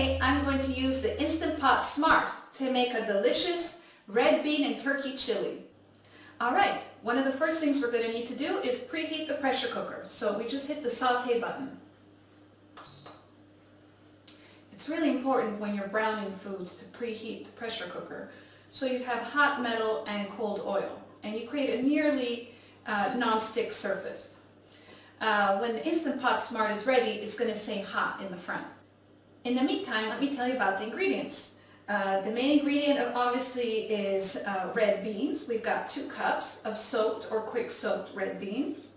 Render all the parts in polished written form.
Today, I'm going to use the Instant Pot Smart to make a delicious red bean and turkey chili. Alright, one of the first things we're going to need to do is preheat the pressure cooker. So we just hit the saute button. It's really important when you're browning foods to preheat the pressure cooker so you have hot metal and cold oil, and you create a nearly non-stick surface. When the Instant Pot Smart is ready, it's going to say hot in the front. In the meantime, let me tell you about the ingredients. The main ingredient obviously is red beans. We've got 2 cups of soaked or quick soaked red beans.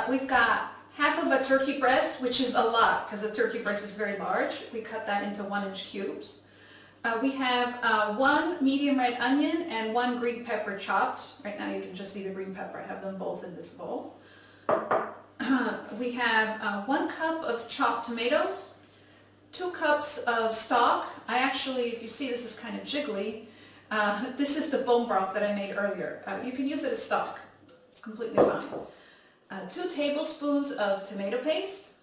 We've got half of a turkey breast, which is a lot because the turkey breast is very large. We cut that into 1-inch cubes. We have 1 medium red onion and 1 green pepper chopped. Right now you can just see the green pepper. I have them both in this bowl. We have 1 cup of chopped tomatoes, 2 cups of stock. I actually, if you see this is kind of jiggly, this is the bone broth that I made earlier. You can use it as stock. It's completely fine. 2 tablespoons of tomato paste,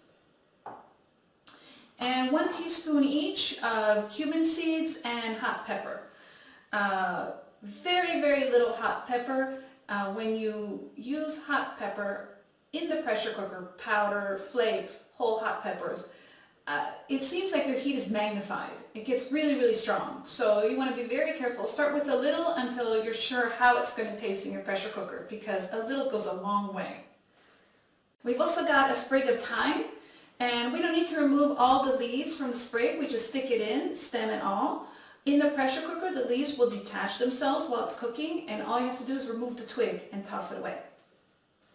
and 1 teaspoon each of cumin seeds and hot pepper. Very, very little hot pepper. When you use hot pepper in the pressure cooker, powder, flakes, whole hot peppers, it seems like their heat is magnified. It gets really, really strong. So you want to be very careful. Start with a little until you're sure how it's going to taste in your pressure cooker, because a little goes a long way. We've also got a sprig of thyme, and we don't need to remove all the leaves from the sprig. We just stick it in, stem and all. In the pressure cooker, the leaves will detach themselves while it's cooking, and all you have to do is remove the twig and toss it away.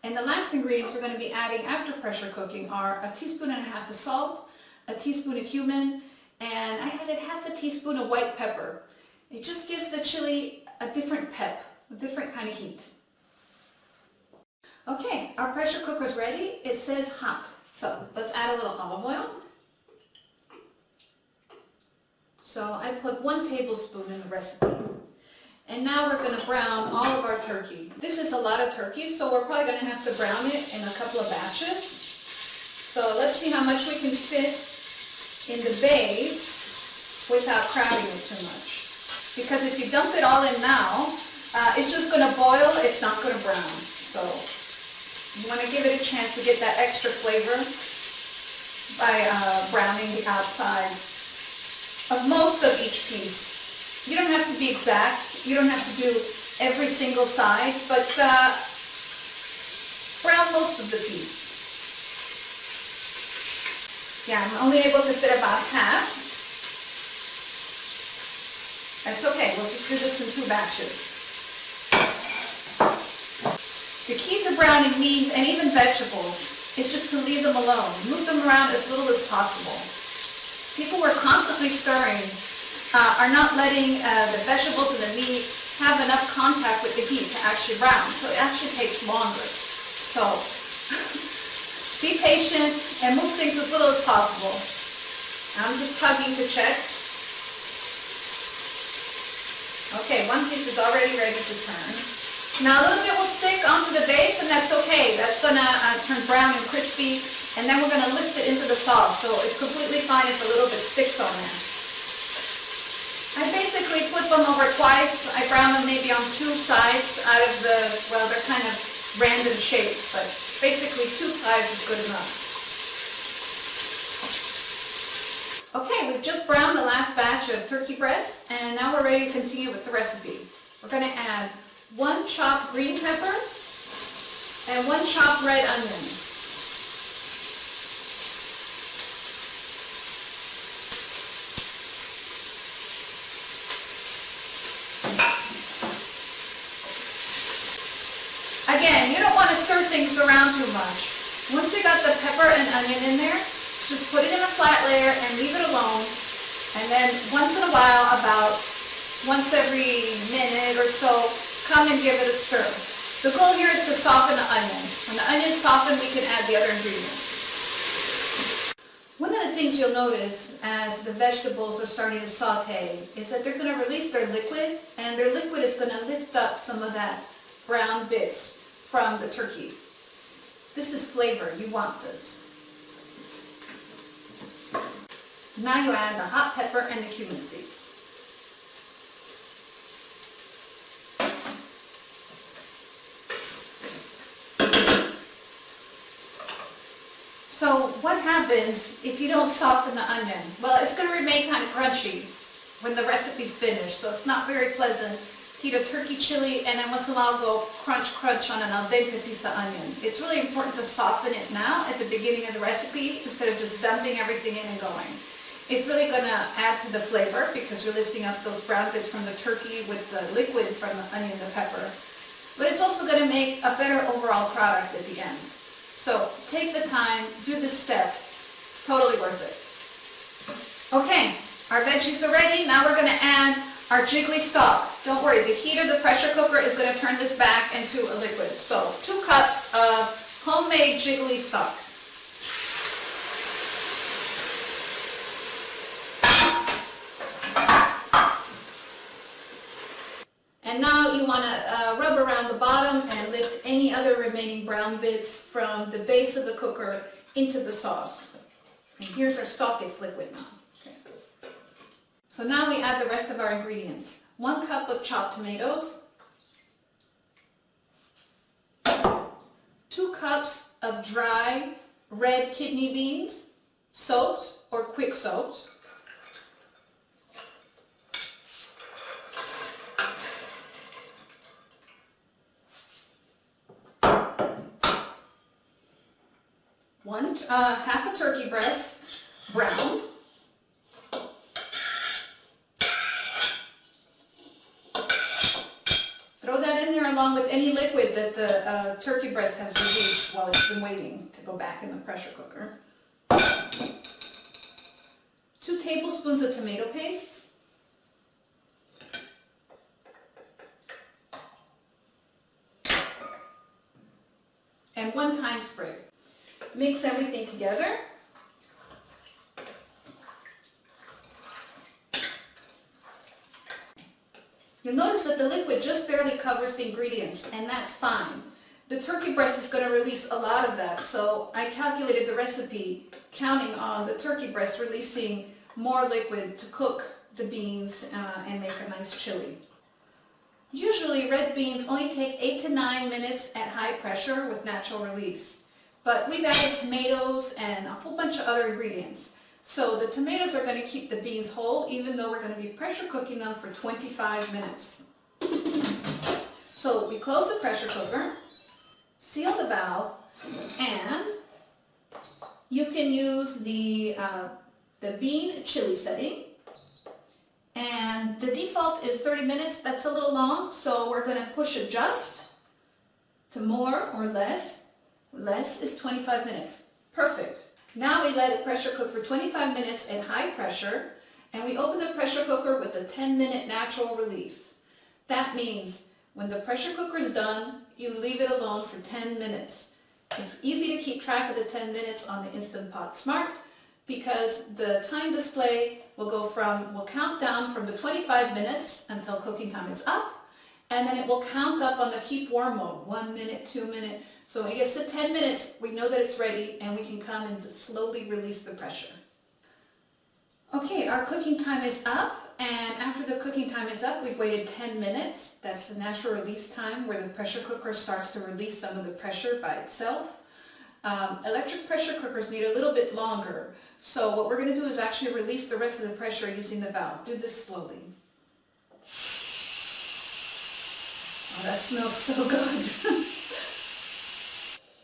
And the last ingredients we're going to be adding after pressure cooking are 1.5 teaspoons of salt, 1 teaspoon of cumin, and I added half a teaspoon of white pepper. It just gives the chili a different pep, a different kind of heat. Okay, our pressure cooker's ready. It says hot. So let's add a little olive oil. So I put 1 tablespoon in the recipe. And now we're going to brown all of our turkey. This is a lot of turkey, so we're probably going to have to brown it in a couple of batches. So let's see how much we can fit in the base without crowding it too much. Because if you dump it all in now, it's just going to boil, it's not going to brown. So you want to give it a chance to get that extra flavor by browning the outside of most of each piece. You don't have to be exact, you don't have to do every single side, but brown most of the piece. Yeah, I'm only able to fit about half. That's okay, we'll just do this in 2 batches. The key to browning meat and even vegetables is just to leave them alone. Move them around as little as possible. People who are constantly stirring are not letting the vegetables and the meat have enough contact with the heat to actually brown, so it actually takes longer. So be patient and move things as little as possible. I'm just tugging to check. Okay, 1 piece is already ready to turn. Now a little bit will stick onto the base, and that's okay. That's going to turn brown and crispy, and then we're going to lift it into the sauce. So it's completely fine if a little bit sticks on there. I basically flip them over twice. I brown them maybe on 2 sides out of the, well, they're kind of random shapes, but basically 2 sides is good enough. Okay, we've just browned the last batch of turkey breasts, and now we're ready to continue with the recipe. We're going to add 1 chopped green pepper and 1 chopped red onion. Again, you don't want to stir things around too much. Once you got the pepper and onion in there, just put it in a flat layer and leave it alone. And then once in a while, about once every minute or so, come and give it a stir. The goal here is to soften the onion. When the onion is softened, we can add the other ingredients. One of the things you'll notice as the vegetables are starting to saute is that they're going to release their liquid, and their liquid is going to lift up some of that brown bits from the turkey. This is flavor. You want this. Now you add the hot pepper and the cumin seeds. So what happens if you don't soften the onion? Well, it's going to remain kind of crunchy when the recipe's finished, so it's not very pleasant to eat a turkey chili and then once in a while go crunch, crunch on an al dente piece of onion. It's really important to soften it now at the beginning of the recipe instead of just dumping everything in and going. It's really going to add to the flavor because you're lifting up those brown bits from the turkey with the liquid from the onion and the pepper. But it's also going to make a better overall product at the end. So take the time, do this step. It's totally worth it. Okay, our veggies are ready. Now we're going to add our jiggly stock. Don't worry, the heat of the pressure cooker is going to turn this back into a liquid. So 2 cups of homemade jiggly stock. And now you want to rub around the bottom and lift any other remaining brown bits from the base of the cooker into the sauce. And here's our stock, it's liquid now. Okay. So now we add the rest of our ingredients. 1 cup of chopped tomatoes, 2 cups of dry red kidney beans, soaked or quick soaked, 1/2 a turkey breast, browned, throw that in there along with any liquid that the turkey breast has released while it's been waiting to go back in the pressure cooker. 2 tablespoons of tomato paste, and 1 thyme sprig. Mix everything together. You'll notice that the liquid just barely covers the ingredients, and that's fine. The turkey breast is going to release a lot of that, so I calculated the recipe counting on the turkey breast releasing more liquid to cook the beans and make a nice chili. Usually red beans only take 8 to 9 minutes at high pressure with natural release. But we've added tomatoes and a whole bunch of other ingredients. So the tomatoes are going to keep the beans whole even though we're going to be pressure cooking them for 25 minutes. So we close the pressure cooker, seal the valve, and you can use the bean chili setting. And the default is 30 minutes. That's a little long, so we're going to push adjust to more or less. Less is 25 minutes. Perfect. Now we let it pressure cook for 25 minutes at high pressure, and we open the pressure cooker with a 10-minute natural release. That means when the pressure cooker is done, you leave it alone for 10 minutes. It's easy to keep track of the 10 minutes on the Instant Pot Smart because the time display will count down from the 25 minutes until cooking time is up, and then it will count up on the keep warm mode, 1 minute, 2 minutes. So when it gets to 10 minutes, we know that it's ready and we can come and slowly release the pressure. Okay, our cooking time is up, and after the cooking time is up, we've waited 10 minutes. That's the natural release time where the pressure cooker starts to release some of the pressure by itself. Electric pressure cookers need a little bit longer. So what we're going to do is actually release the rest of the pressure using the valve. Do this slowly. Oh, that smells so good.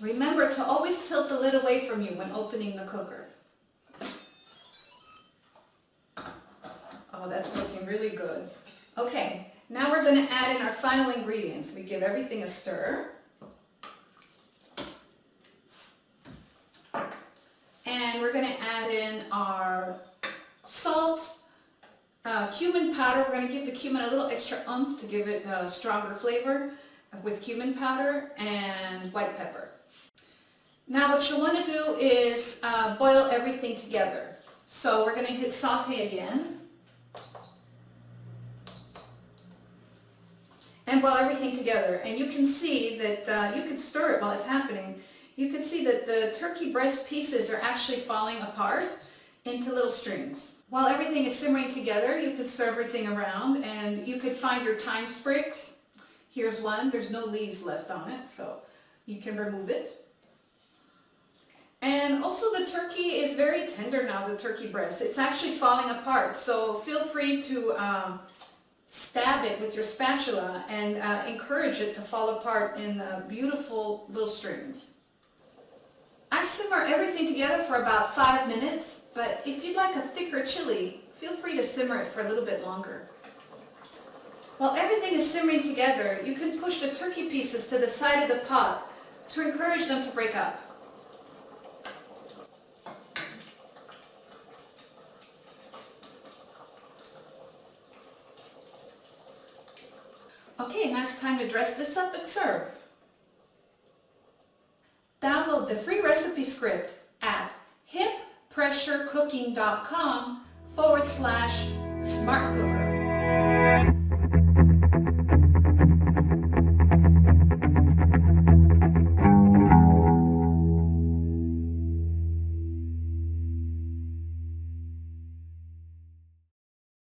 Remember to always tilt the lid away from you when opening the cooker. Oh, that's looking really good. Okay, now we're going to add in our final ingredients. We give everything a stir. And we're going to add in our salt, cumin powder. We're going to give the cumin a little extra oomph to give it a stronger flavor with cumin powder, and white pepper. Now what you'll want to do is boil everything together. So we're going to hit saute again. And boil everything together. And you can see that you can stir it while it's happening. You can see that the turkey breast pieces are actually falling apart. into little strings. While everything is simmering together, you could serve everything around, and you could find your thyme sprigs. Here's one. There's no leaves left on it, so you can remove it. And also the turkey is very tender now, the turkey breast. It's actually falling apart, so feel free to stab it with your spatula and encourage it to fall apart in beautiful little strings. I simmer everything together for about 5 minutes, but if you'd like a thicker chili, feel free to simmer it for a little bit longer. While everything is simmering together, you can push the turkey pieces to the side of the pot to encourage them to break up. Okay, now it's time to dress this up and serve. Download the free recipe script at hippressurecooking.com/smartcooker.